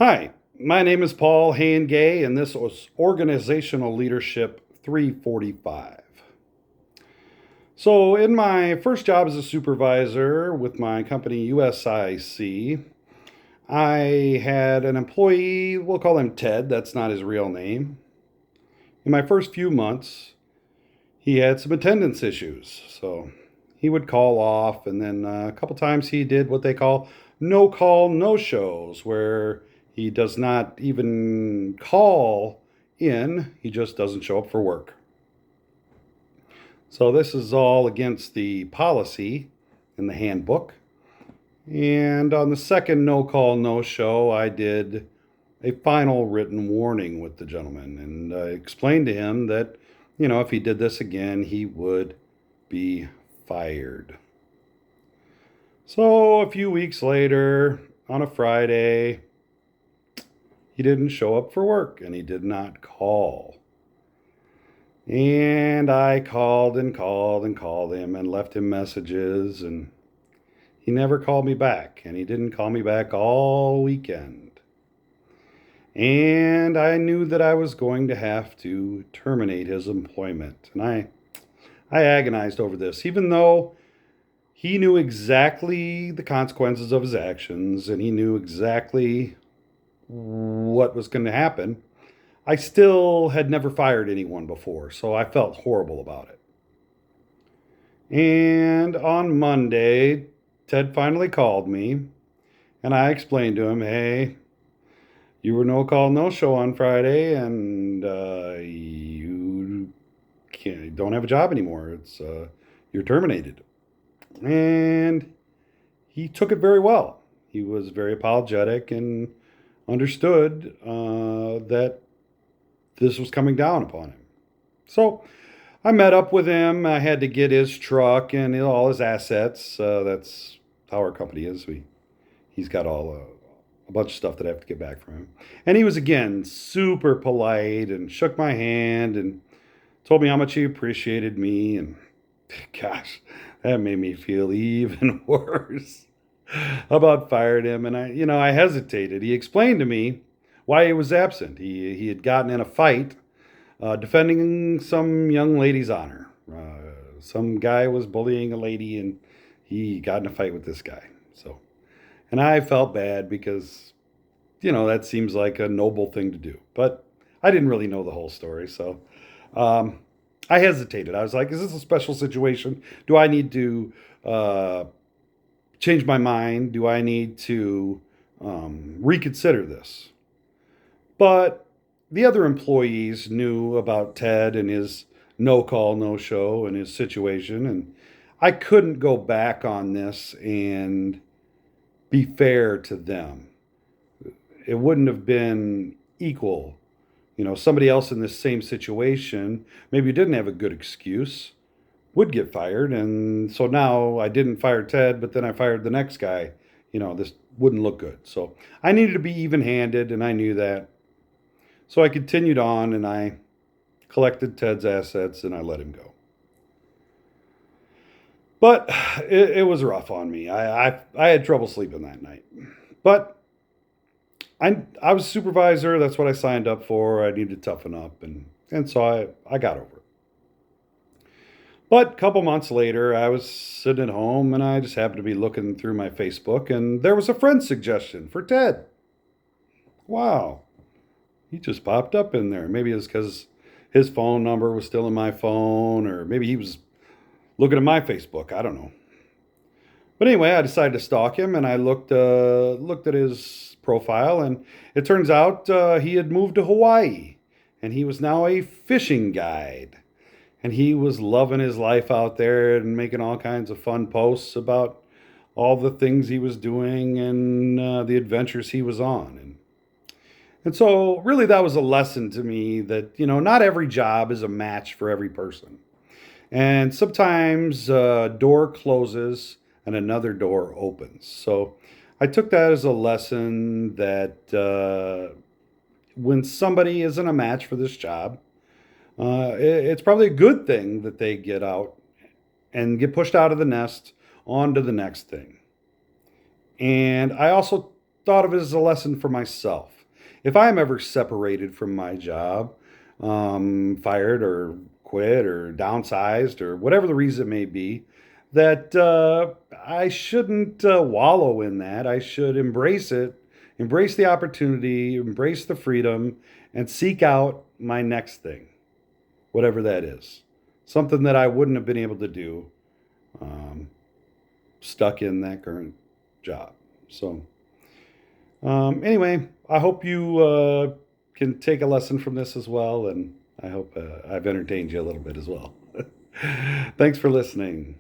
Hi, my name is Paul Gay, and this was Organizational Leadership 345. So, in my first job as a supervisor with my company USIC, I had an employee, we'll call him Ted, that's not his real name. In my first few months, he had some attendance issues. So, he would call off, and then a couple times he did what they call no call, no shows, where he does not even call in, he just doesn't show up for work. So, this is all against the policy in the handbook. And on the second no call, no show, I did a final written warning with the gentleman and I explained to him that, if he did this again, he would be fired. So a few weeks later, on a Friday, he didn't show up for work and he did not call. And I called and called and called him and left him messages, and he never called me back. And he didn't call me back all weekend. And I knew that I was going to have to terminate his employment. And I agonized over this, even though he knew exactly the consequences of his actions and he knew exactly what was going to happen. I still had never fired anyone before, so I felt horrible about it. And on Monday, Ted finally called me, and I explained to him, hey, you were no call, no show on Friday, and you don't have a job anymore. You're terminated. And he took it very well. He was very apologetic and understood that this was coming down upon him. So I met up with him. I had to get his truck and all his assets. That's how our company is. He's got a bunch of stuff that I have to get back from him. And he was again super polite and shook my hand and told me how much he appreciated me. And gosh, that made me feel even worse about fired him. And I hesitated. He explained to me why he was absent. He had gotten in a fight defending some young lady's honor. Some guy was bullying a lady, and he got in a fight with this guy. And I felt bad because, that seems like a noble thing to do. But I didn't really know the whole story, so I hesitated. I was like, is this a special situation? Do I need to change my mind? Do I need to reconsider this? But the other employees knew about Ted and his no call, no show and his situation. And I couldn't go back on this and be fair to them. It wouldn't have been equal. Somebody else in this same situation maybe didn't have a good excuse, would get fired. And so now I didn't fire Ted, but then I fired the next guy. This wouldn't look good. So I needed to be even handed, and I knew that. So I continued on and I collected Ted's assets and I let him go. But it was rough on me. I had trouble sleeping that night. But I was a supervisor. That's what I signed up for. I needed to toughen up. And so I got over it. But a couple months later, I was sitting at home and I just happened to be looking through my Facebook, and there was a friend suggestion for Ted. Wow. He just popped up in there. Maybe it's because his phone number was still in my phone, or maybe he was looking at my Facebook. I don't know. But anyway, I decided to stalk him, and I looked at his profile, and it turns out he had moved to Hawaii, and he was now a fishing guide, and he was loving his life out there and making all kinds of fun posts about all the things he was doing and the adventures he was on. And so, really, that was a lesson to me that, not every job is a match for every person. And sometimes a door closes and another door opens. So I took that as a lesson that when somebody isn't a match for this job, it's probably a good thing that they get out and get pushed out of the nest onto the next thing. And I also thought of it as a lesson for myself. If I'm ever separated from my job, fired or quit or downsized or whatever the reason may be, that I shouldn't wallow in that. I should embrace it, embrace the opportunity, embrace the freedom, and seek out my next thing, whatever that is. Something that I wouldn't have been able to do um, stuck in that current job. So, anyway, I hope you can take a lesson from this as well, and I hope I've entertained you a little bit as well. Thanks for listening.